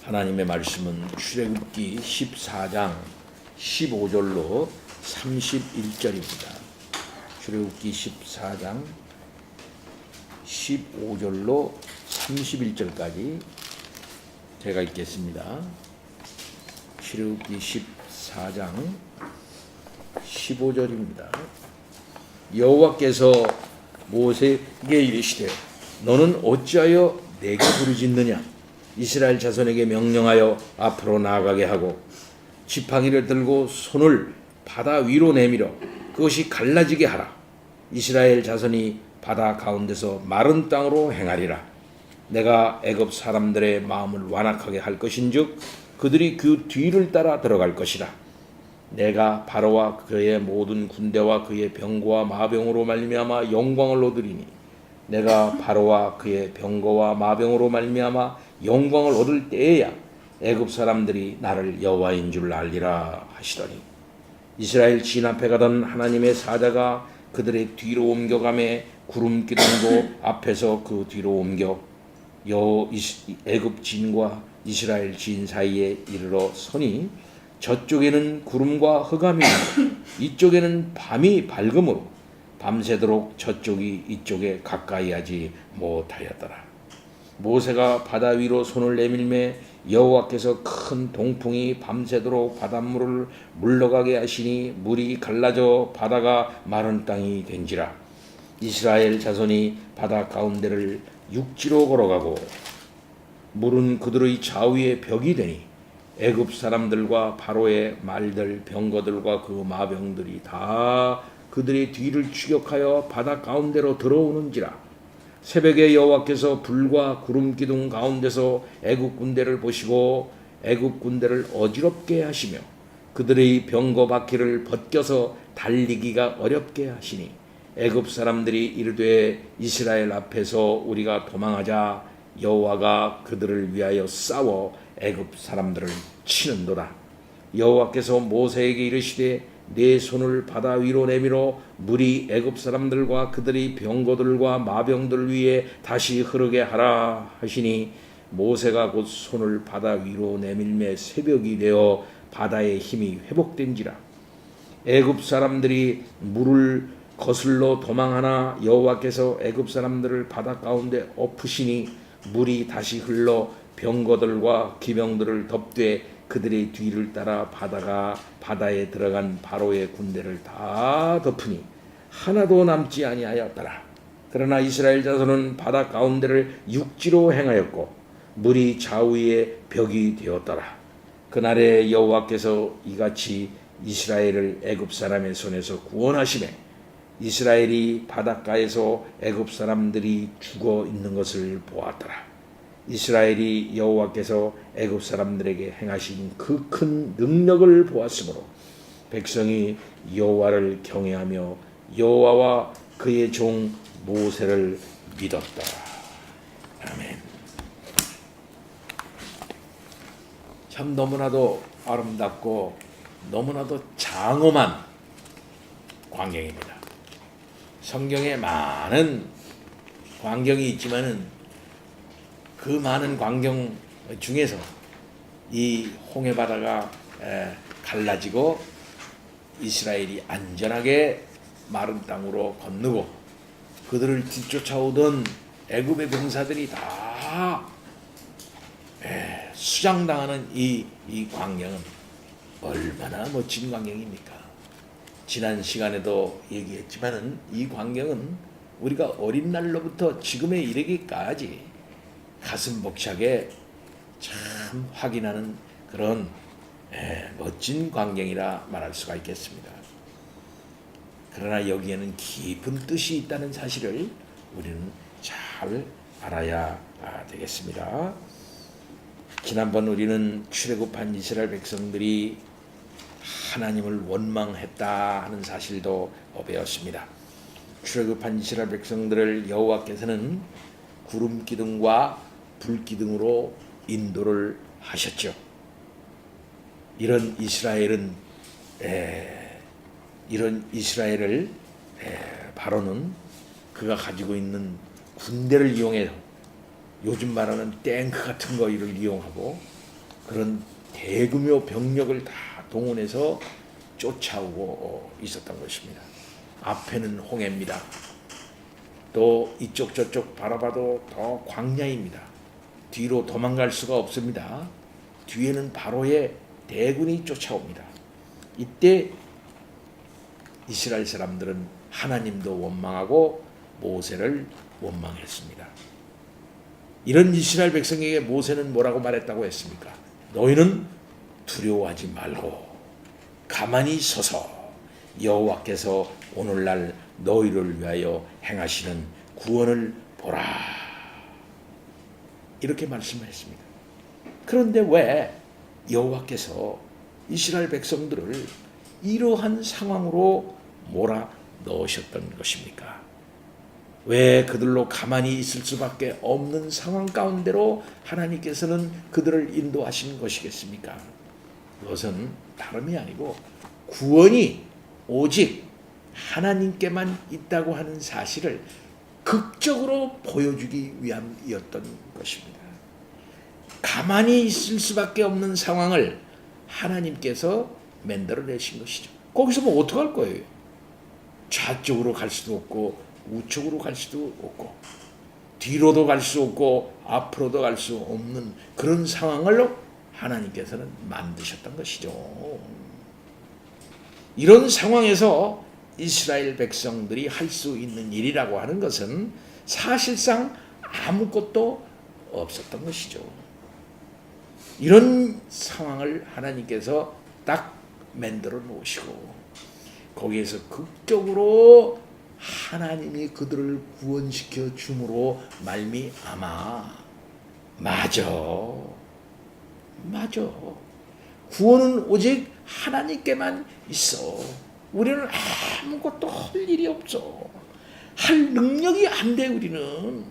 하나님의 말씀은 출애굽기 14장 15절로 31절입니다. 출애굽기 14장 15절로 31절까지 제가 읽겠습니다. 출애굽기 14장 15절입니다. 여호와께서 모세에게 이르시되 너는 어찌하여 내게 부르짖느냐? 이스라엘 자손에게 명령하여 앞으로 나아가게 하고 지팡이를 들고 손을 바다 위로 내밀어 그것이 갈라지게 하라. 이스라엘 자손이 바다 가운데서 마른 땅으로 행하리라. 내가 애굽 사람들의 마음을 완악하게 할 것인즉 그들이 그 뒤를 따라 들어갈 것이라. 내가 바로와 그의 모든 군대와 그의 병거와 마병으로 말미암아 영광을 얻으리니 내가 바로와 그의 병거와 마병으로 말미암아 영광을 얻을 때에야 애굽 사람들이 나를 여호와인 줄 알리라 하시더니 이스라엘 진 앞에 가던 하나님의 사자가 그들의 뒤로 옮겨가매 구름 기둥도 앞에서 그 뒤로 옮겨 애굽 진과 이스라엘 진 사이에 이르러 서니 저쪽에는 구름과 흑암이 이쪽에는 밤이 밝음으로 밤새도록 저쪽이 이쪽에 가까이 하지 못하였더라. 모세가 바다 위로 손을 내밀매 여호와께서 큰 동풍이 밤새도록 바닷물을 물러가게 하시니 물이 갈라져 바다가 마른 땅이 된지라. 이스라엘 자손이 바다 가운데를 육지로 걸어가고 물은 그들의 좌우에 벽이 되니 애굽 사람들과 바로의 말들 병거들과 그 마병들이 다 그들의 뒤를 추격하여 바다 가운데로 들어오는지라. 새벽에 여호와께서 불과 구름 기둥 가운데서 애굽 군대를 보시고 애굽 군대를 어지럽게 하시며 그들의 병거 바퀴를 벗겨서 달리기가 어렵게 하시니 애굽 사람들이 이르되 이스라엘 앞에서 우리가 도망하자. 여호와가 그들을 위하여 싸워 애굽 사람들을 치는도다. 여호와께서 모세에게 이르시되 내 손을 바다 위로 내밀어 물이 애굽 사람들과 그들의 병거들과 마병들 위에 다시 흐르게 하라 하시니 모세가 곧 손을 바다 위로 내밀매 새벽이 되어 바다의 힘이 회복된지라. 애굽 사람들이 물을 거슬러 도망하나 여호와께서 애굽 사람들을 바다 가운데 엎으시니 물이 다시 흘러 병거들과 기병들을 덮되 그들의 뒤를 따라 바다에 들어간 바로의 군대를 다 덮으니 하나도 남지 아니하였더라. 그러나 이스라엘 자손은 바다 가운데를 육지로 행하였고 물이 좌우에 벽이 되었더라. 그날에 여호와께서 이같이 이스라엘을 애굽 사람의 손에서 구원하시매 이스라엘이 바닷가에서 애굽 사람들이 죽어 있는 것을 보았더라. 이스라엘이 여호와께서 애굽 사람들에게 행하신 그 큰 능력을 보았으므로 백성이 여호와를 경외하며 여호와와 그의 종 모세를 믿었다. 아멘. 참 너무나도 아름답고 너무나도 장엄한 광경입니다. 성경에 많은 광경이 있지만은 그 많은 광경 중에서 이 홍해 바다가 갈라지고 이스라엘이 안전하게 마른 땅으로 건너고 그들을 뒤쫓아오던 애굽의 병사들이 다 수장당하는 이 광경은 얼마나 멋진 광경입니까? 지난 시간에도 얘기했지만은 이 광경은 우리가 어린 날로부터 지금에 이르기까지 가슴 벅차게 참 확인하는 그런 멋진 광경이라 말할 수가 있겠습니다. 그러나 여기에는 깊은 뜻이 있다는 사실을 우리는 잘 알아야 되겠습니다. 지난번 우리는 출애굽한 이스라엘 백성들이 하나님을 원망했다 하는 사실도 배웠습니다. 출애굽한 이스라엘 백성들을 여호와께서는 구름 기둥과 불 기둥으로 인도를 하셨죠. 이런 이스라엘을 바로는 그가 가지고 있는 군대를 이용해서 요즘 말하는 탱크 같은 거를 이용하고 그런 대규모 병력을 다 동원해서 쫓아오고 있었던 것입니다. 앞에는 홍해입니다. 또 이쪽 저쪽 바라봐도 더 광야입니다. 뒤로 도망갈 수가 없습니다. 뒤에는 바로의 대군이 쫓아옵니다. 이때 이스라엘 사람들은 하나님도 원망하고 모세를 원망했습니다. 이런 이스라엘 백성에게 모세는 뭐라고 말했다고 했습니까? 너희는 두려워하지 말고 가만히 서서 여호와께서 오늘날 너희를 위하여 행하시는 구원을 보라. 이렇게 말씀했습니다. 그런데 왜 여호와께서 이스라엘 백성들을 이러한 상황으로 몰아 넣으셨던 것입니까? 왜 그들로 가만히 있을 수밖에 없는 상황 가운데로 하나님께서는 그들을 인도하신 것이겠습니까? 그것은 다름이 아니고 구원이 오직 하나님께만 있다고 하는 사실을 극적으로 보여주기 위함이었던 것입니다. 가만히 있을 수밖에 없는 상황을 하나님께서 만들어내신 것이죠. 거기서 뭐 어떡할 거예요? 좌쪽으로 갈 수도 없고 우측으로 갈 수도 없고 뒤로도 갈 수 없고 앞으로도 갈 수 없는 그런 상황을 하나님께서는 만드셨던 것이죠. 이런 상황에서 이스라엘 백성들이 할 수 있는 일이라고 하는 것은 사실상 아무것도 없었던 것이죠. 이런 상황을 하나님께서 딱 만들어 놓으시고 거기에서 극적으로 하나님이 그들을 구원시켜 줌으로 말미암아 맞아. 구원은 오직 하나님께만 있어. 우리는 아무것도 할 일이 없어. 할 능력이 안 돼. 우리는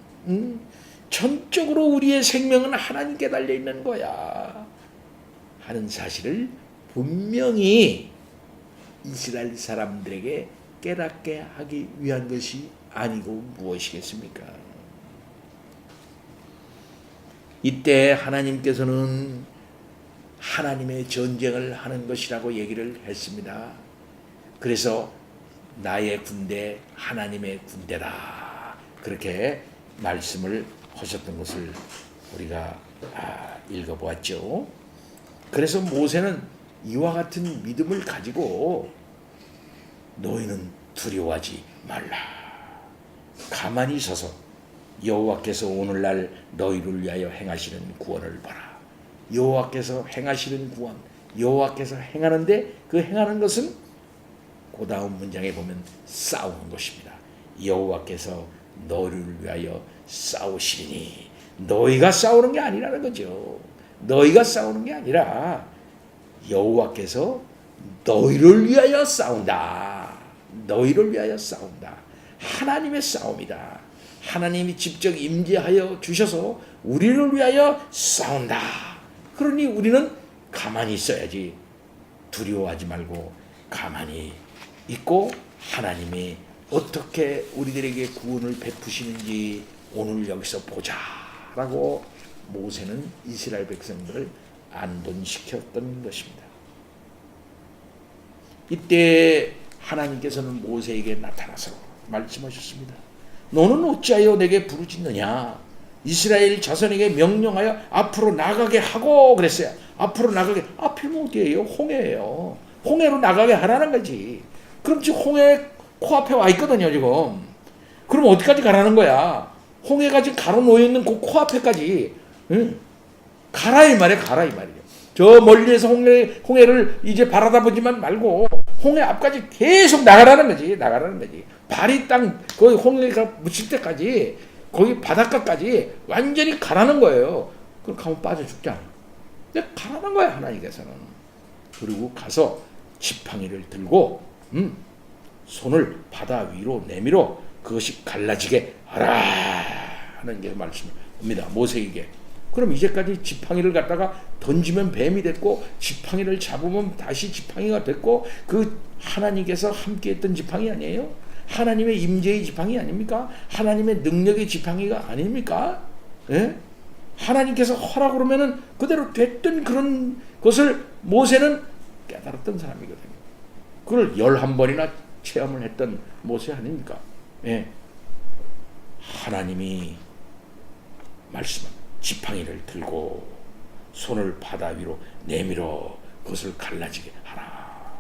전적으로 우리의 생명은 하나님께 달려 있는 거야 하는 사실을 분명히 이스라엘 사람들에게 깨닫게 하기 위한 것이 아니고 무엇이겠습니까? 이때 하나님께서는 하나님의 전쟁을 하는 것이라고 얘기를 했습니다. 그래서 나의 군대 하나님의 군대다 그렇게 말씀을 하셨던 것을 우리가 읽어보았죠. 그래서 모세는 이와 같은 믿음을 가지고 너희는 두려워하지 말라. 가만히 서서 여호와께서 오늘날 너희를 위하여 행하시는 구원을 봐라. 여호와께서 행하시는 구원, 여호와께서 행하는데 그 행하는 것은 그 다음 문장에 보면 싸우는 것입니다. 여호와께서 너희를 위하여 싸우시리니 너희가 싸우는 게 아니라는 거죠. 너희가 싸우는 게 아니라 여호와께서 너희를 위하여 싸운다. 너희를 위하여 싸운다. 하나님의 싸움이다. 하나님이 직접 임재하여 주셔서 우리를 위하여 싸운다. 그러니 우리는 가만히 있어야지. 두려워하지 말고 가만히 있고 하나님이 어떻게 우리들에게 구원을 베푸시는지 오늘 여기서 보자 라고 모세는 이스라엘 백성들을 안돈시켰던 것입니다. 이때 하나님께서는 모세에게 나타나서 말씀하셨습니다. 너는 어찌하여 내게 부르짖느냐? 이스라엘 자손에게 명령하여 앞으로 나가게 하고 그랬어요. 앞으로 나가게. 앞이면 어디예요? 홍해예요. 홍해로 나가게 하라는 거지. 그럼 지금 홍해 코앞에 와 있거든요 지금. 그럼 어디까지 가라는 거야? 홍해가 지금 가로놓여 있는 그 코앞에까지 가라 이 말이야. 가라 이 말이야. 저 멀리에서 홍해를 이제 바라다보지만 말고 홍해 앞까지 계속 나가라는 거지. 나가라는 거지. 발이 딱 거기 홍해가 묻힐 때까지 거기 바닷가까지 완전히 가라는 거예요. 그럼 가면 빠져 죽잖아. 근데 가라는 거야 하나님께서는. 그리고 가서 지팡이를 들고 손을 바다 위로 내밀어 그것이 갈라지게 하라 하는 게 말씀입니다. 모세에게. 그럼 이제까지 지팡이를 갖다가 던지면 뱀이 됐고 지팡이를 잡으면 다시 지팡이가 됐고 그 하나님께서 함께했던 지팡이 아니에요? 하나님의 임재의 지팡이 아닙니까? 하나님의 능력의 지팡이가 아닙니까? 예? 하나님께서 하라고 그러면은 그대로 됐던 그런 것을 모세는 깨달았던 사람이거든요. 그걸 11번이나 체험을 했던 모세 아닙니까? 예. 하나님이 말씀한 지팡이를 들고 손을 바다 위로 내밀어 그것을 갈라지게 하라.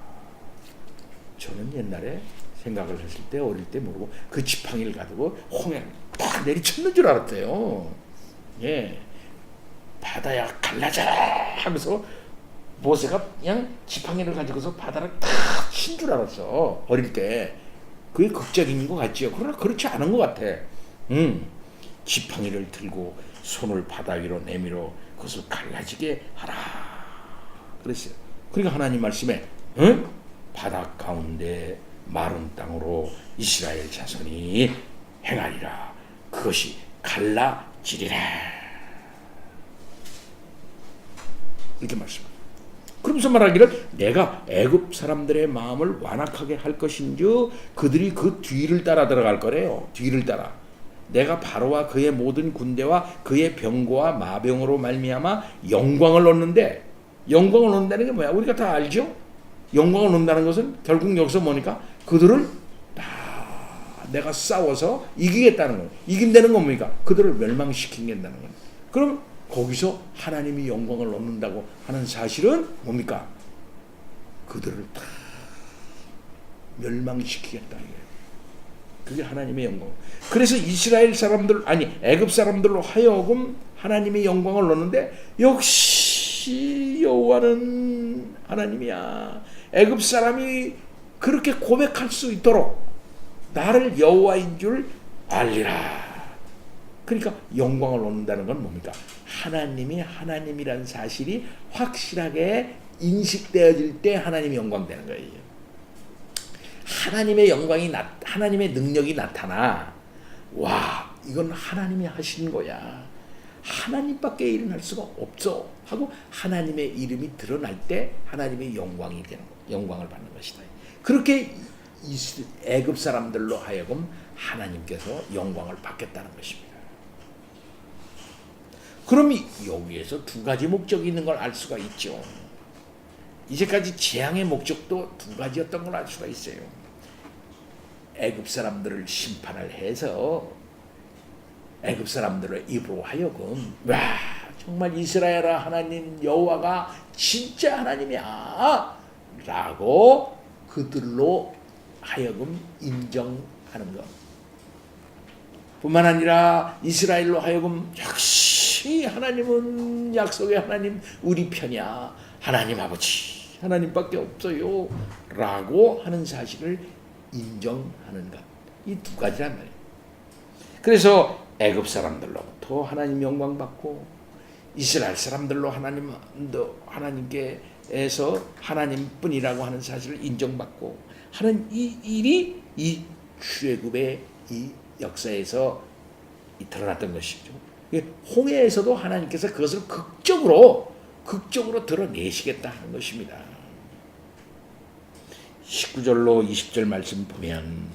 저는 옛날에 생각을 했을 때 어릴 때 모르고 그 지팡이를 가지고 홍해를 딱 내리쳤는 줄 알았대요. 예. 바다야 갈라져라 하면서 모세가 그냥 지팡이를 가지고서 바다를 탁 친 줄 알았어. 어릴 때. 그게 극적인 것 같지요. 그러나 그렇지 않은 것 같아. 지팡이를 들고 손을 바다 위로 내밀어 그것을 갈라지게 하라 그랬어요. 그러니까 하나님 말씀에 바다 가운데 마른 땅으로 이스라엘 자손이 행하리라. 그것이 갈라지리라. 이렇게 말씀합니다. 그러면서 말하기를 내가 애굽 사람들의 마음을 완악하게 할 것인즉 그들이 그 뒤를 따라 들어갈 거래요. 뒤를 따라. 내가 바로와 그의 모든 군대와 그의 병거와 마병으로 말미암아 영광을 얻는데, 영광을 얻는다는 게 뭐야? 우리가 다 알죠? 영광을 얻는다는 것은 결국 여기서 뭐니까 그들을 다 내가 싸워서 이기겠다는 거예요. 이긴다는 건 뭡니까? 그들을 멸망시키겠다는 거예요. 그럼 거기서 하나님이 영광을 얻는다고 하는 사실은 뭡니까? 그들을 다 멸망시키겠다 이거예요. 그게 하나님의 영광. 그래서 이스라엘 사람들, 아니 애굽 사람들로 하여금 하나님의 영광을 얻는데 역시 여호와는 하나님이야. 애굽 사람이 그렇게 고백할 수 있도록 나를 여호와인 줄 알리라. 그러니까 영광을 얻는다는 건 뭡니까? 하나님이 하나님이라는 사실이 확실하게 인식되어질 때 하나님이 영광되는 거예요. 하나님의 영광이 하나님의 능력이 나타나. 와, 이건 하나님이 하신 거야. 하나님밖에 일어날 수가 없어 하고 하나님의 이름이 드러날 때 하나님의 영광이 되는 거, 영광을 받는 것이다. 그렇게 애굽 사람들로 하여금 하나님께서 영광을 받겠다는 것입니다. 그럼 여기에서 두 가지 목적이 있는 걸 알 수가 있죠. 이제까지 재앙의 목적도 두 가지였던 걸 알 수가 있어요. 애굽 사람들을 심판을 해서 애굽 사람들의 입으로 하여금 와, 정말 이스라엘아 하나님 여호와가 진짜 하나님이야 라고 그들로 하여금 인정하는 것 뿐만 아니라 이스라엘로 하여금 역시 하나님은 약속의 하나님, 우리 편이야, 하나님 아버지 하나님밖에 없어요 라고 하는 사실을 인정하는 것, 이 두 가지란 말이에요. 그래서 애굽 사람들로부터 하나님 영광 받고 이스라엘 사람들로 하나님께서 하나님뿐이라고 하는 사실을 인정받고 하는 이 일이 이 출애굽의 이 역사에서 드러났던 것이죠. 홍해에서도 하나님께서 그것을 극적으로 드러내시겠다 하는 것입니다. 19절로 20절 말씀 보면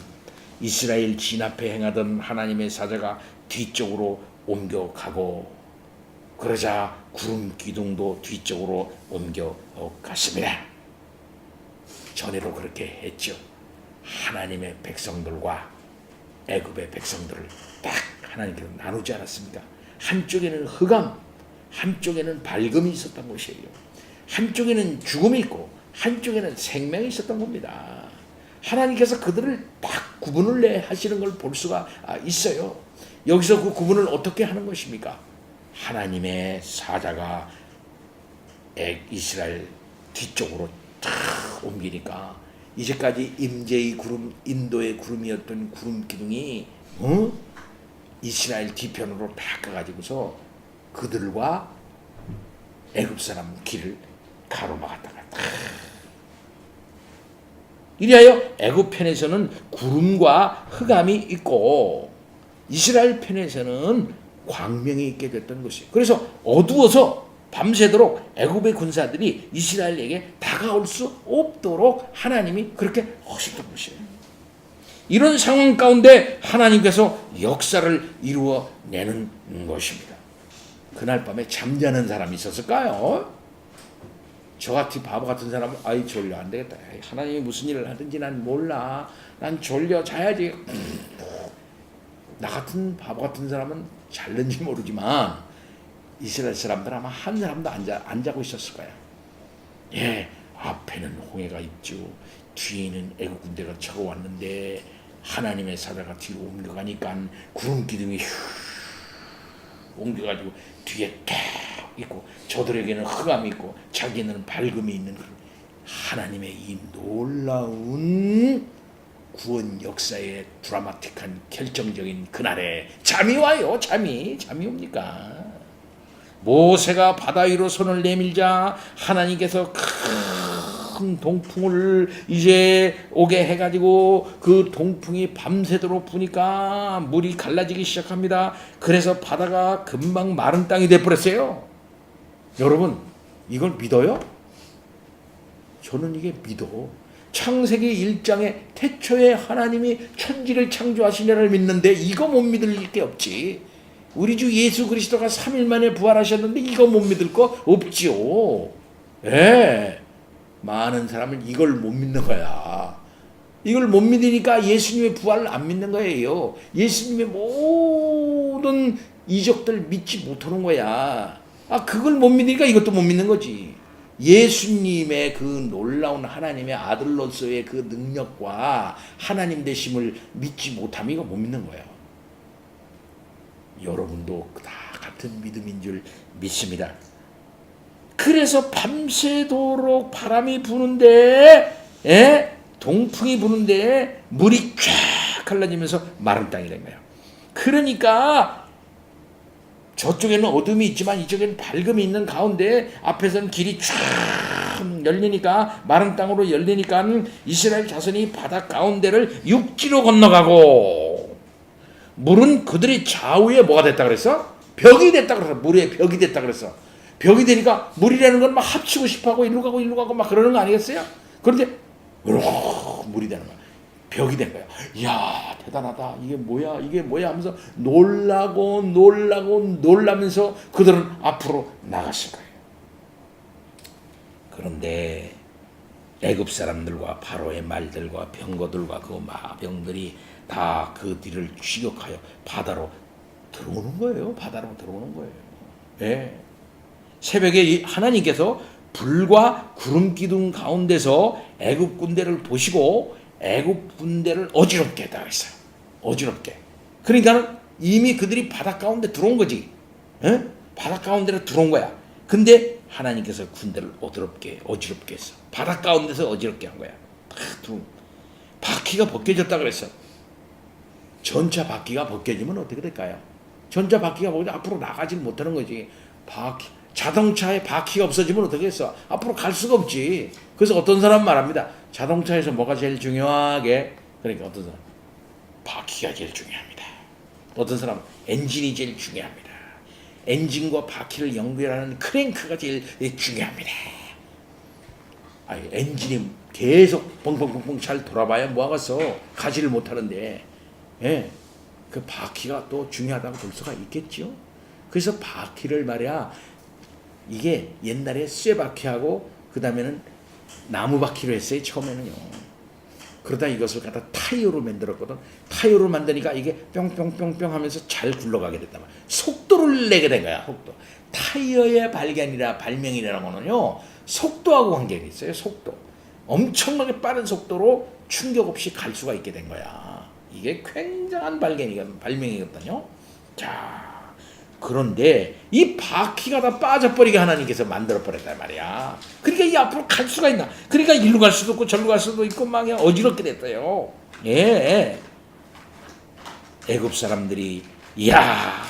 이스라엘 진앞에 행하던 하나님의 사자가 뒤쪽으로 옮겨가고 그러자 구름 기둥도 뒤쪽으로 옮겨갔습니다. 전에도 그렇게 했죠. 하나님의 백성들과 애굽의 백성들을 딱 하나님께서 나누지 않았습니까? 한쪽에는 흑암, 한쪽에는 밝음이 있었던 것이에요. 한쪽에는 죽음이 있고 한쪽에는 생명이 있었던 겁니다. 하나님께서 그들을 딱 구분을 내 하시는 걸 볼 수가 있어요. 여기서 그 구분을 어떻게 하는 것입니까? 하나님의 사자가 이스라엘 뒤쪽으로 탁 옮기니까 이제까지 임재의 구름, 인도의 구름이었던 구름 기둥이 이스라엘 뒤편으로 바꿔가지고서 그들과 애굽 사람 길을 가로막았다가 이리하여 애굽 편에서는 구름과 흑암이 있고 이스라엘 편에서는 광명이 있게 됐던 것이에요. 그래서 어두워서 밤새도록 애굽의 군사들이 이스라엘에게 다가올 수 없도록 하나님이 그렇게 하셨던 것이에요. 이런 상황 가운데 하나님께서 역사를 이루어내는 것입니다. 그날 밤에 잠자는 사람이 있었을까요? 저같이 바보 같은 사람은 아이 졸려 안 되겠다. 하나님이 무슨 일을 하든지 난 몰라. 난 졸려 자야지. 나 같은 바보 같은 사람은 잘는지 모르지만 이스라엘 사람들 아마 한 사람도 안 자고 있었을 거야. 예, 앞에는 홍해가 있죠. 뒤에는 애국 군대가 차고 왔는데 하나님의 사자가 뒤로 옮겨가니까 구름 기둥이 슉 옮겨가지고 뒤에 딱 있고 저들에게는 흑암이 있고 자기는 밝음이 있는 그런 하나님의 이 놀라운 구원 역사의 드라마틱한 결정적인 그날에 잠이 와요. 잠이 옵니까? 모세가 바다 위로 손을 내밀자 하나님께서 큰 동풍을 이제 오게 해가지고 그 동풍이 밤새도록 부니까 물이 갈라지기 시작합니다. 그래서 바다가 금방 마른 땅이 돼버렸어요. 여러분 이걸 믿어요? 저는 이게 믿어. 창세기 1장에 태초에 하나님이 천지를 창조하시냐를 믿는데 이거 못 믿을 게 없지. 우리 주 예수 그리스도가 3일 만에 부활하셨는데 이거 못 믿을 거 없지요. 예. 많은 사람은 이걸 못 믿는 거야. 이걸 못 믿으니까 예수님의 부활을 안 믿는 거예요. 예수님의 모든 이적들 믿지 못하는 거야. 그걸 못 믿으니까 이것도 못 믿는 거지. 예수님의 그 놀라운 하나님의 아들로서의 그 능력과 하나님 되심을 믿지 못하면 이거 못 믿는 거야. 여러분도 다 같은 믿음인 줄 믿습니다. 그래서 밤새도록 바람이 부는데 동풍이 부는데 물이 쫙 갈라지면서 마른 땅이 된 거예요. 그러니까 저쪽에는 어둠이 있지만 이쪽에는 밝음이 있는 가운데 앞에서는 길이 쫙 열리니까 마른 땅으로 열리니까 이스라엘 자손이 바다 가운데를 육지로 건너가고 물은 그들의 좌우에 뭐가 됐다 그랬어? 벽이 됐다 그랬어. 물에 벽이 됐다 그랬어. 벽이 되니까 물이라는 건 막 합치고 싶어하고 일로 가고 막 그러는 거 아니겠어요? 그런데 물이 되는 거야. 벽이 된 거야. 이야 대단하다. 이게 뭐야 하면서 놀라면서 그들은 앞으로 나갔을 거예요. 그런데 애굽 사람들과 바로의 말들과 병거들과 그 마병들이 다 그 뒤를 추격하여 바다로 들어오는 거예요. 예. 새벽에 하나님께서 불과 구름 기둥 가운데서 애굽 군대를 보시고 애굽 군대를 어지럽게 했다 그랬어요. 어지럽게. 그러니까 이미 그들이 바다 가운데 들어온 거지. 에? 바다 가운데로 들어온 거야. 근데 하나님께서 군대를 어지럽게 했어. 바다 가운데서 어지럽게 한 거야. 바퀴가 벗겨졌다 그랬어. 전차 바퀴가 벗겨지면 어떻게 될까요? 전차 바퀴가 벗겨져 앞으로 나가지 못하는 거지. 자동차에 바퀴가 없어지면 어떻게 했어? 앞으로 갈 수가 없지. 그래서 어떤 사람 말합니다. 자동차에서 뭐가 제일 중요하게? 그러니까 어떤 사람 바퀴가 제일 중요합니다. 어떤 사람 엔진이 제일 중요합니다. 엔진과 바퀴를 연결하는 크랭크가 제일 중요합니다. 엔진이 계속 뻥뻥뻥뻥 잘 돌아봐야 뭐하겠어. 가지를 못하는데 그 바퀴가 또 중요하다고 볼 수가 있겠죠. 그래서 바퀴를 말이야 이게 옛날에 쇠바퀴하고 그 다음에는 나무 바퀴로 했어요. 처음에는요. 그러다 이것을 갖다 타이어로 만들었거든. 타이어로 만드니까 이게 뿅뿅뿅뿅 하면서 잘 굴러가게 됐단 말이야. 속도를 내게 된 거야. 속도. 타이어의 발명이라는 거는요. 속도하고 관계가 있어요. 속도. 엄청나게 빠른 속도로 충격 없이 갈 수가 있게 된 거야. 이게 굉장한 발명이거든요. 자, 그런데 이 바퀴가 다 빠져버리게 하나님께서 만들어버렸단 말이야. 그러니까 이 앞으로 갈 수가 있나. 그러니까 일로 갈 수도 있고 절로 갈 수도 있고 막 어지럽게 됐어요. 예. 애굽 사람들이 이야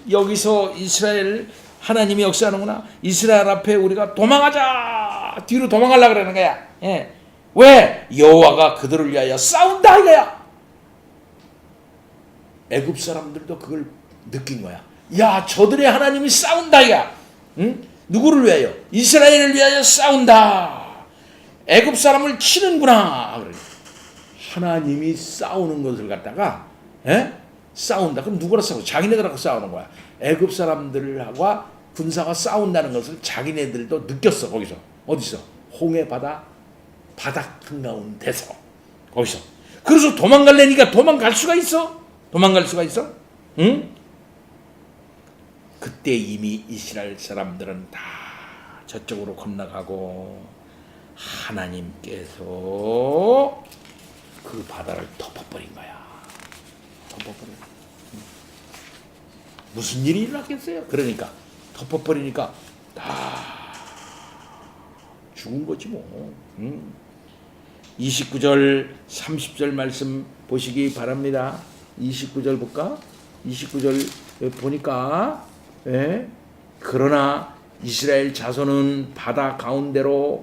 여기서 이스라엘 하나님이 역사하는구나. 이스라엘 앞에 우리가 도망하자. 뒤로 도망가려고 그러는 거야. 예. 왜? 여호와가 그들을 위하여 싸운다 이거야. 애굽 사람들도 그걸 느낀 거야. 야 저들의 하나님이 싸운다 이거야. 응? 누구를 위하여? 이스라엘을 위하여 싸운다. 애굽 사람을 치는구나. 하나님이 싸우는 것을 갖다가 싸운다. 그럼 누구랑 싸워? 자기네들하고 싸우는 거야. 애굽 사람들과 군사가 싸운다는 것을 자기네들도 느꼈어. 거기서 어디서? 홍해 바다 바닥 한가운데서 거기서. 그래서 도망갈래니까 도망갈 수가 있어? 도망갈 수가 있어? 응? 그때 이미 이스라엘 사람들은 다 저쪽으로 건너가고 하나님께서 그 바다를 덮어버린 거야. 덮어버린. 무슨 일이 일어났겠어요? 그러니까 덮어버리니까 다 죽은 거지 뭐. 29절 30절 말씀 보시기 바랍니다. 29절 볼까? 29절 보니까 그러나 이스라엘 자손은 바다 가운데를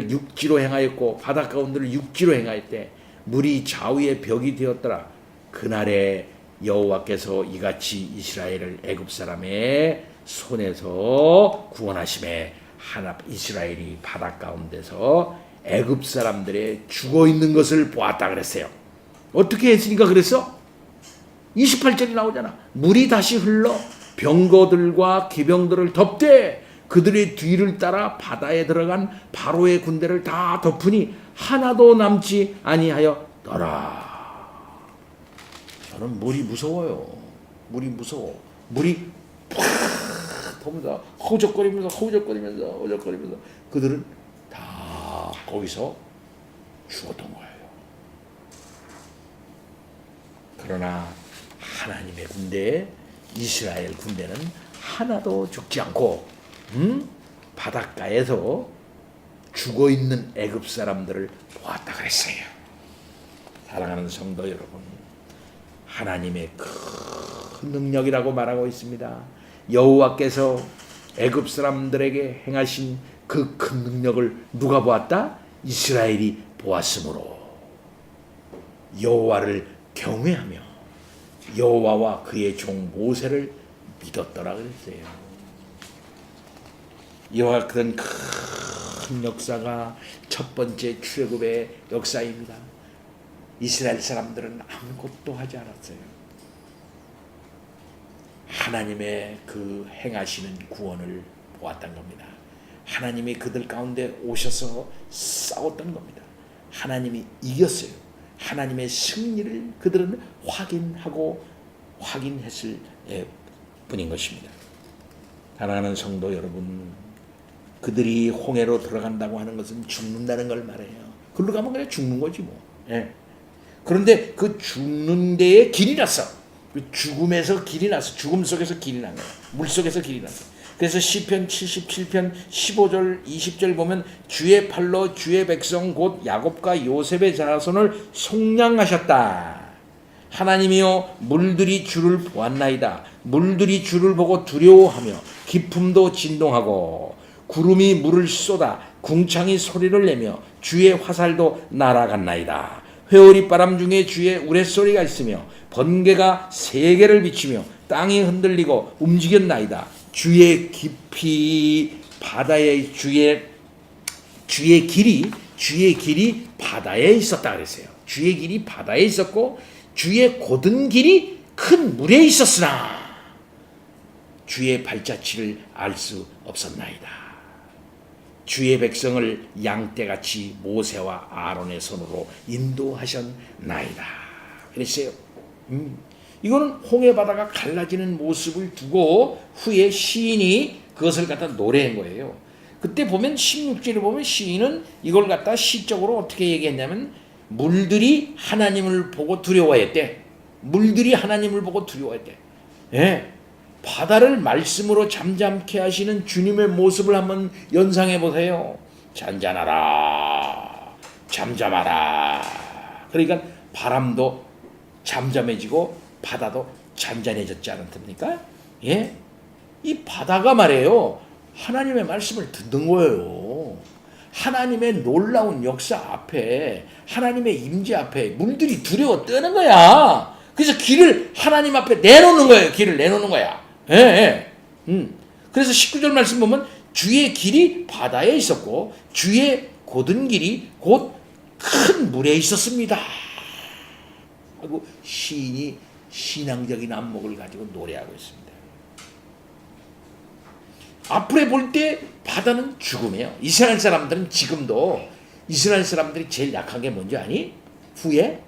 육지로 행하였고 바다 가운데를 육지로 행하였대. 물이 좌우의 벽이 되었더라. 그날에 여호와께서 이같이 이스라엘을 애굽 사람의 손에서 구원하심에 이스라엘이 바다 가운데서 애굽 사람들의 죽어 있는 것을 보았다 그랬어요. 어떻게 했으니까 그랬어? 28절이 나오잖아. 물이 다시 흘러 병거들과 기병들을 덮되 그들의 뒤를 따라 바다에 들어간 바로의 군대를 다 덮으니 하나도 남지 아니하였더라. 저는 물이 무서워요. 물이 무서워. 물이 팍 터면서 허우적거리면서 그들은 다 거기서 죽었던 거예요. 그러나 하나님의 군대, 이스라엘 군대는 하나도 죽지 않고 바닷가에서 죽어있는 애굽 사람들을 보았다 그랬어요. 사랑하는 성도 여러분, 하나님의 큰 능력이라고 말하고 있습니다. 여호와께서 애굽 사람들에게 행하신 그 큰 능력을 누가 보았다? 이스라엘이 보았으므로 여호와를 경외하며 여호와와 그의 종 모세를 믿었더라 그랬어요. 이와 그런 큰 역사가 첫 번째 출애굽의 역사입니다. 이스라엘 사람들은 아무것도 하지 않았어요. 하나님의 그 행하시는 구원을 보았던 겁니다. 하나님이 그들 가운데 오셔서 싸웠던 겁니다. 하나님이 이겼어요. 하나님의 승리를 그들은 확인했을 뿐인 것입니다. 사랑하는 성도 여러분, 그들이 홍해로 들어간다고 하는 것은 죽는다는 걸 말해요. 그걸로 가면 그냥 죽는 거지 뭐. 그런데 그 죽는 데에 길이 났어. 그 죽음에서 길이 났어. 죽음 속에서 길이 난 거야. 물 속에서 길이 났어. 그래서 시편 77편 15절 20절 보면 주의 팔로 주의 백성 곧 야곱과 요셉의 자손을 속량하셨다. 하나님이여 물들이 주를 보았나이다. 물들이 주를 보고 두려워하며 깊음도 진동하고 구름이 물을 쏟아 궁창이 소리를 내며 주의 화살도 날아갔나이다. 회오리 바람 중에 주의 우레소리가 있으며 번개가 세계를 비추며 땅이 흔들리고 움직였나이다. 주의 깊이 바다에 주의 길이 바다에 있었다 그랬어요. 주의 길이 바다에 있었고 주의 곧은 길이 큰 물에 있었으나 주의 발자취를 알 수 없었나이다. 주의 백성을 양떼같이 모세와 아론의 손으로 인도하셨나이다. 그랬어요. 이거는 홍해 바다가 갈라지는 모습을 두고 후에 시인이 그것을 갖다 노래한 거예요. 그때 보면 16절에 보면 시인은 이걸 갖다 시적으로 어떻게 얘기했냐면 물들이 하나님을 보고 두려워했대. 물들이 하나님을 보고 두려워했대. 바다를 말씀으로 잠잠케 하시는 주님의 모습을 한번 연상해 보세요. 잔잔하라, 잠잠하라. 그러니까 바람도 잠잠해지고 바다도 잔잔해졌지 않습니까? 이 바다가 말이에요. 하나님의 말씀을 듣는 거예요. 하나님의 놀라운 역사 앞에, 하나님의 임재 앞에 물들이 두려워 떠는 거야. 그래서 길을 하나님 앞에 내놓는 거예요. 길을 내놓는 거야. 그래서 19절 말씀 보면 주의 길이 바다에 있었고 주의 곧은 길이 곧 큰 물에 있었습니다. 하고 시인이 신앙적인 안목을 가지고 노래하고 있습니다. 앞으로 볼 때 바다는 죽음이에요. 이스라엘 사람들은 지금도 이스라엘 사람들이 제일 약한 게 뭔지 아니? 후에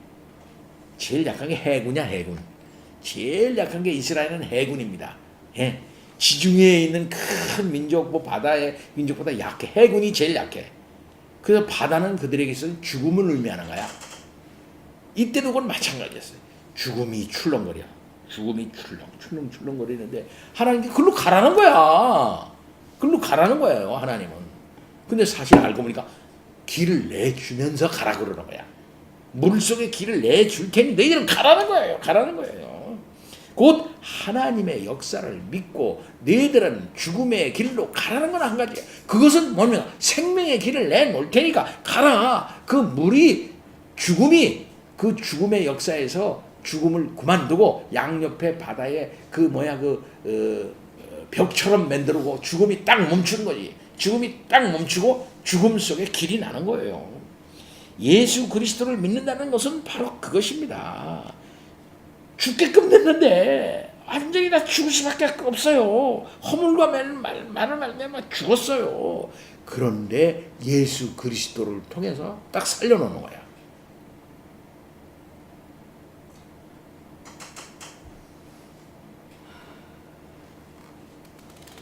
제일 약한 게 해군이야. 해군. 제일 약한 게 이스라엘은 해군입니다. 예. 지중해에 있는 큰 민족, 뭐 바다의 민족보다 약해. 해군이 제일 약해. 그래서 바다는 그들에게서 죽음을 의미하는 거야. 이때도 그건 마찬가지였어요. 죽음이 출렁거려. 죽음이 출렁거리는데 하나님께 글로 가라는 거야. 글로 가라는 거예요, 하나님은. 근데 사실 알고 보니까 길을 내주면서 가라 그러는 거야. 물속에 길을 내줄 테니 너희들은 가라는 거예요. 가라는 거예요. 곧 하나님의 역사를 믿고 너희들은 죽음의 길로 가라는 건 한 가지예요. 그것은 뭐냐면 생명의 길을 내놓을 테니까 가라. 그 물이 죽음이 그 죽음의 역사에서 죽음을 그만두고 양옆에 바다에 그 벽처럼 만들고 죽음이 딱 멈추는 거지. 죽음이 딱 멈추고 죽음 속에 길이 나는 거예요. 예수 그리스도를 믿는다는 것은 바로 그것입니다. 죽게끔 됐는데 완전히 다 죽을 수밖에 없어요. 허물과 말을 말면 죽었어요. 그런데 예수 그리스도를 통해서 딱 살려놓는 거야.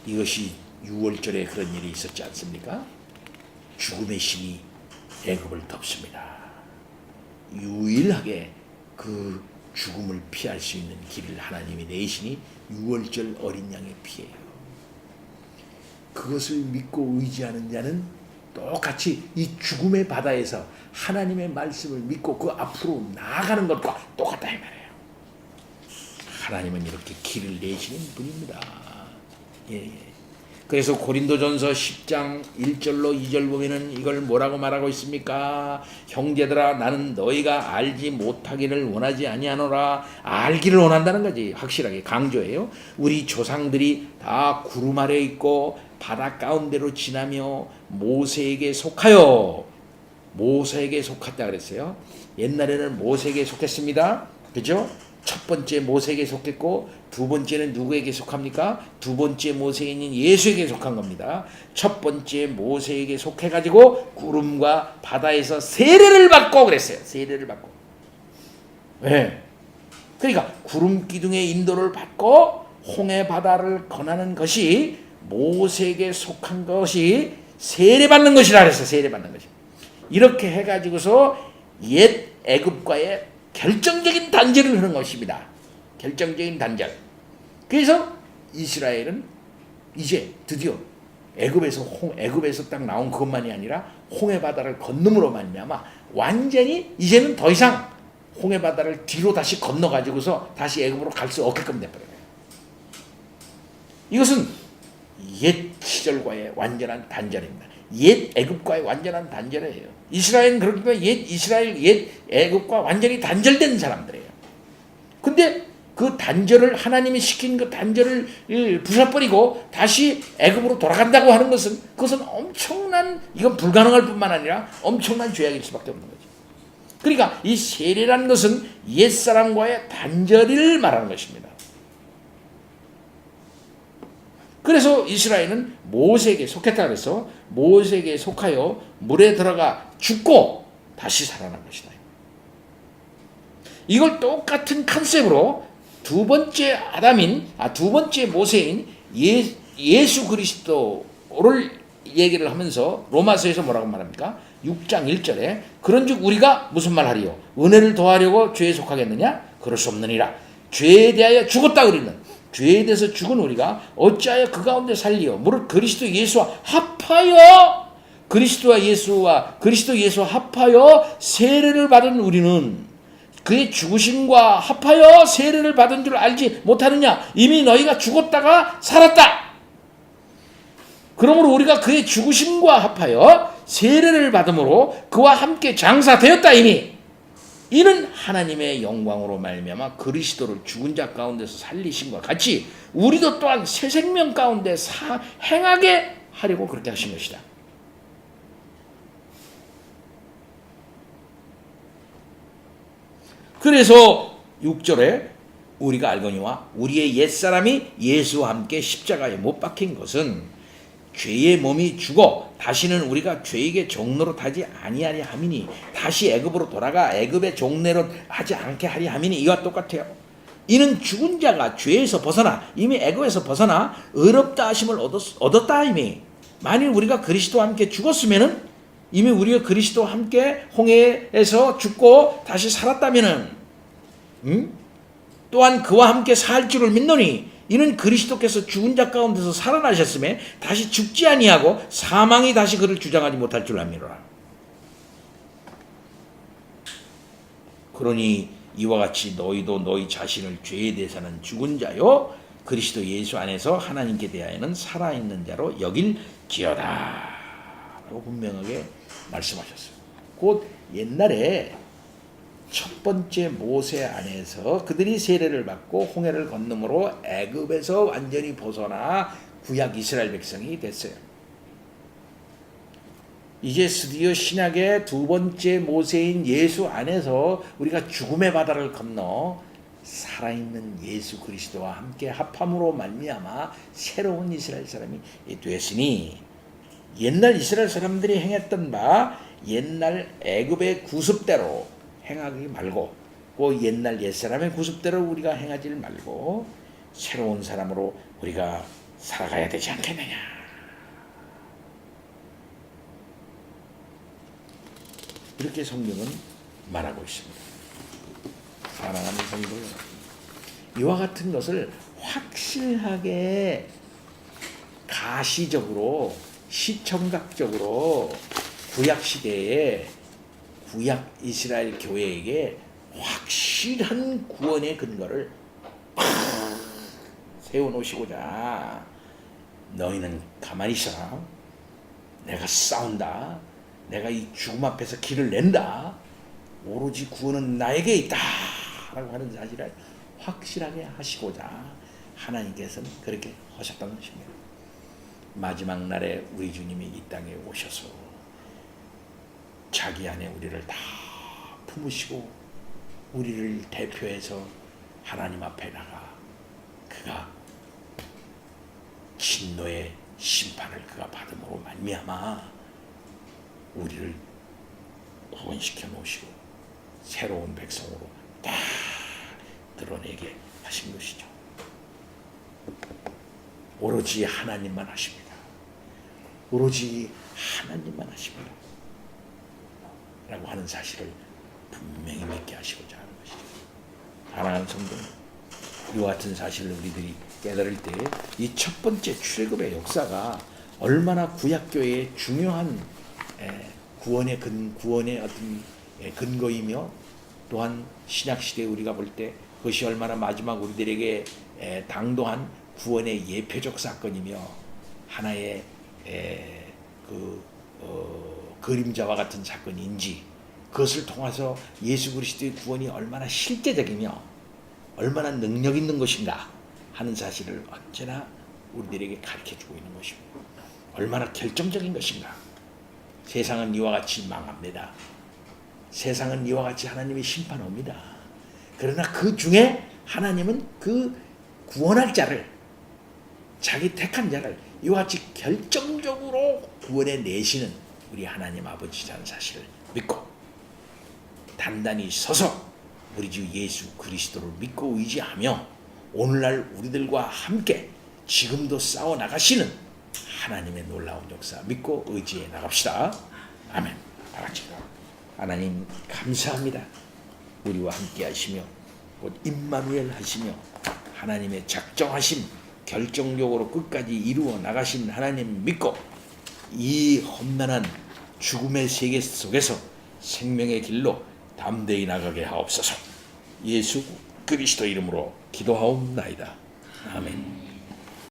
이것이 6월절에 그런 일이 있었지 않습니까? 죽음의 신이 애굽을 덮습니다. 유일하게 그 죽음을 피할 수 있는 길을 하나님이 내시니 6월절 어린 양의 피예요. 그것을 믿고 의지하는 자는 똑같이 이 죽음의 바다에서 하나님의 말씀을 믿고 그 앞으로 나아가는 것과 똑같다 이 말이에요. 하나님은 이렇게 길을 내시는 분입니다. 예. 그래서 고린도전서 10장 1절로 2절 보면은 이걸 뭐라고 말하고 있습니까? 형제들아 나는 너희가 알지 못하기를 원하지 아니하노라. 알기를 원한다는 거지. 확실하게 강조해요. 우리 조상들이 다 구름 아래 있고 바다 가운데로 지나며 모세에게 속하여 모세에게 속았다 그랬어요. 옛날에는 모세에게 속했습니다. 그죠? 첫 번째 모세에게 속했고 두 번째는 누구에게 속합니까? 두 번째 모세인 예수에게 속한 겁니다. 첫 번째 모세에게 속해가지고 구름과 바다에서 세례를 받고 그랬어요. 세례를 받고. 네. 그러니까 구름 기둥의 인도를 받고 홍해 바다를 건너는 것이 모세에게 속한 것이 세례받는 것이라 그랬어요. 세례받는 것이. 이렇게 해가지고서 옛 애굽과의 결정적인 단절을 하는 것입니다. 결정적인 단절. 그래서 이스라엘은 이제 드디어 애굽에서 딱 나온 그것만이 아니라 홍해 바다를 건너므로 말미암아 완전히 이제는 더 이상 홍해 바다를 뒤로 다시 건너 가지고서 다시 애굽으로 갈 수 없게끔 돼버려요. 이것은 옛 시절과의 완전한 단절입니다. 옛 애굽과의 완전한 단절이에요. 이스라엘은 그러니까 옛 애굽과 완전히 단절된 사람들이에요. 근데 그 단절을 하나님이 시킨 그 단절을 부숴버리고 다시 애굽으로 돌아간다고 하는 것은 그것은 엄청난 이건 불가능할 뿐만 아니라 엄청난 죄악일 수밖에 없는 거죠. 그러니까 이 세례라는 것은 옛사람과의 단절을 말하는 것입니다. 그래서 이스라엘은 모세에게 속했다 그래서 모세에게 속하여 물에 들어가 죽고 다시 살아난 것이다. 이걸 똑같은 컨셉으로 두 번째 모세인 예수 그리스도를 얘기를 하면서 로마서에서 뭐라고 말합니까? 6장 1절에 그런즉 우리가 무슨 말 하리요? 은혜를 더하려고 죄에 속하겠느냐? 그럴 수 없느니라. 죄에 대하여 죽었다 그리는 죄에 대해서 죽은 우리가 어찌하여 그 가운데 살리요? 무릇 그리스도 예수와 합하여 그리스도 예수와 합하여 세례를 받은 우리는 그의 죽으심과 합하여 세례를 받은 줄 알지 못하느냐? 이미 너희가 죽었다가 살았다. 그러므로 우리가 그의 죽으심과 합하여 세례를 받음으로 그와 함께 장사되었다. 이는 하나님의 영광으로 말미암아 그리스도를 죽은 자 가운데서 살리신 것 같이 우리도 또한 새 생명 가운데 행하게 하려고 그렇게 하신 것이다. 그래서 6절에 우리가 알거니와 우리의 옛사람이 예수와 함께 십자가에 못 박힌 것은 죄의 몸이 죽어 다시는 우리가 죄에게 종노릇 하지 아니하리 함이니 다시 애굽으로 돌아가 애굽의 종노릇 하지 않게 하리 함이니 이와 똑같아요. 이는 죽은 자가 죄에서 벗어나 이미 애굽에서 벗어나 의롭다 하심을 얻었다 하니 만일 우리가 그리스도와 함께 죽었으면은 이미 우리가 그리스도와 함께 홍해에서 죽고 다시 살았다면은 또한 그와 함께 살 줄을 믿노니 이는 그리스도께서 죽은 자 가운데서 살아나셨음에 다시 죽지 아니하고 사망이 다시 그를 주장하지 못할 줄 압니로라. 그러니 이와 같이 너희도 너희 자신을 죄에 대해서는 죽은 자요 그리스도 예수 안에서 하나님께 대하여는 살아있는 자로 여길지어다 라고 분명하게 말씀하셨어요. 곧 옛날에 첫 번째 모세 안에서 그들이 세례를 받고 홍해를 건너므로 애굽에서 완전히 벗어나 구약 이스라엘 백성이 됐어요. 이제 드디어 신약의 두 번째 모세인 예수 안에서 우리가 죽음의 바다를 건너 살아있는 예수 그리스도와 함께 합함으로 말미암아 새로운 이스라엘 사람이 되었으니 옛날 이스라엘 사람들이 행했던 바 옛날 애굽의 구습대로 행하기 말고 그 옛날 옛사람의 구습대로 우리가 행하지 말고 새로운 사람으로 우리가 살아가야 되지 않겠느냐. 이렇게 성경은 말하고 있습니다. 사랑하는 성도 여러분, 이와 같은 것을 확실하게 가시적으로 시청각적으로 구약시대에 구약 이스라엘 교회에게 확실한 구원의 근거를 세워놓으시고자 너희는 가만히 있어라. 내가 싸운다. 내가 이 죽음 앞에서 길을 낸다. 오로지 구원은 나에게 있다 라고 하는 사실을 확실하게 하시고자 하나님께서는 그렇게 하셨다는 것입니다. 마지막 날에 우리 주님이 이 땅에 오셔서 자기 안에 우리를 다 품으시고 우리를 대표해서 하나님 앞에 나가 그가 진노의 심판을 그가 받음으로 말미암아 우리를 구원시켜 놓으시고 새로운 백성으로 다 드러내게 하신 것이죠. 오로지 하나님만 하십니다. 오로지 하나님만 하십니다. 라고 하는 사실을 분명히 믿게 하시고자 하는 것이죠. 사랑하는 성도, 이와 같은 사실을 우리들이 깨달을 때 이 첫 번째 출애굽의 역사가 얼마나 구약교회의 중요한 구원의 어떤 근거이며 또한 신약시대에 우리가 볼 때 그것이 얼마나 마지막 우리들에게 당도한 구원의 예표적 사건이며 하나의 그림자와 같은 사건인지 그것을 통해서 예수 그리스도의 구원이 얼마나 실제적이며 얼마나 능력 있는 것인가 하는 사실을 언제나 우리들에게 가르쳐주고 있는 것입니다. 얼마나 결정적인 것인가. 세상은 이와 같이 망합니다. 세상은 이와 같이 하나님의 심판 옵니다. 그러나 그 중에 하나님은 그 구원할 자를 자기 택한 자를 이와 같이 결정적으로 구원해 내시는 우리 하나님 아버지라는 사실을 믿고 단단히 서서 우리 주 예수 그리스도를 믿고 의지하며 오늘날 우리들과 함께 지금도 싸워 나가시는 하나님의 놀라운 역사 믿고 의지해 나갑시다. 아멘. 다 같이 하나님 감사합니다. 우리와 함께 하시며 곧 임마누엘 하시며 하나님의 작정하심 결정적으로 끝까지 이루어 나가신 하나님 믿고 이 험난한 죽음의 세계 속에서 생명의 길로 담대히 나가게 하옵소서. 예수 그리스도 이름으로 기도하옵나이다. 아멘.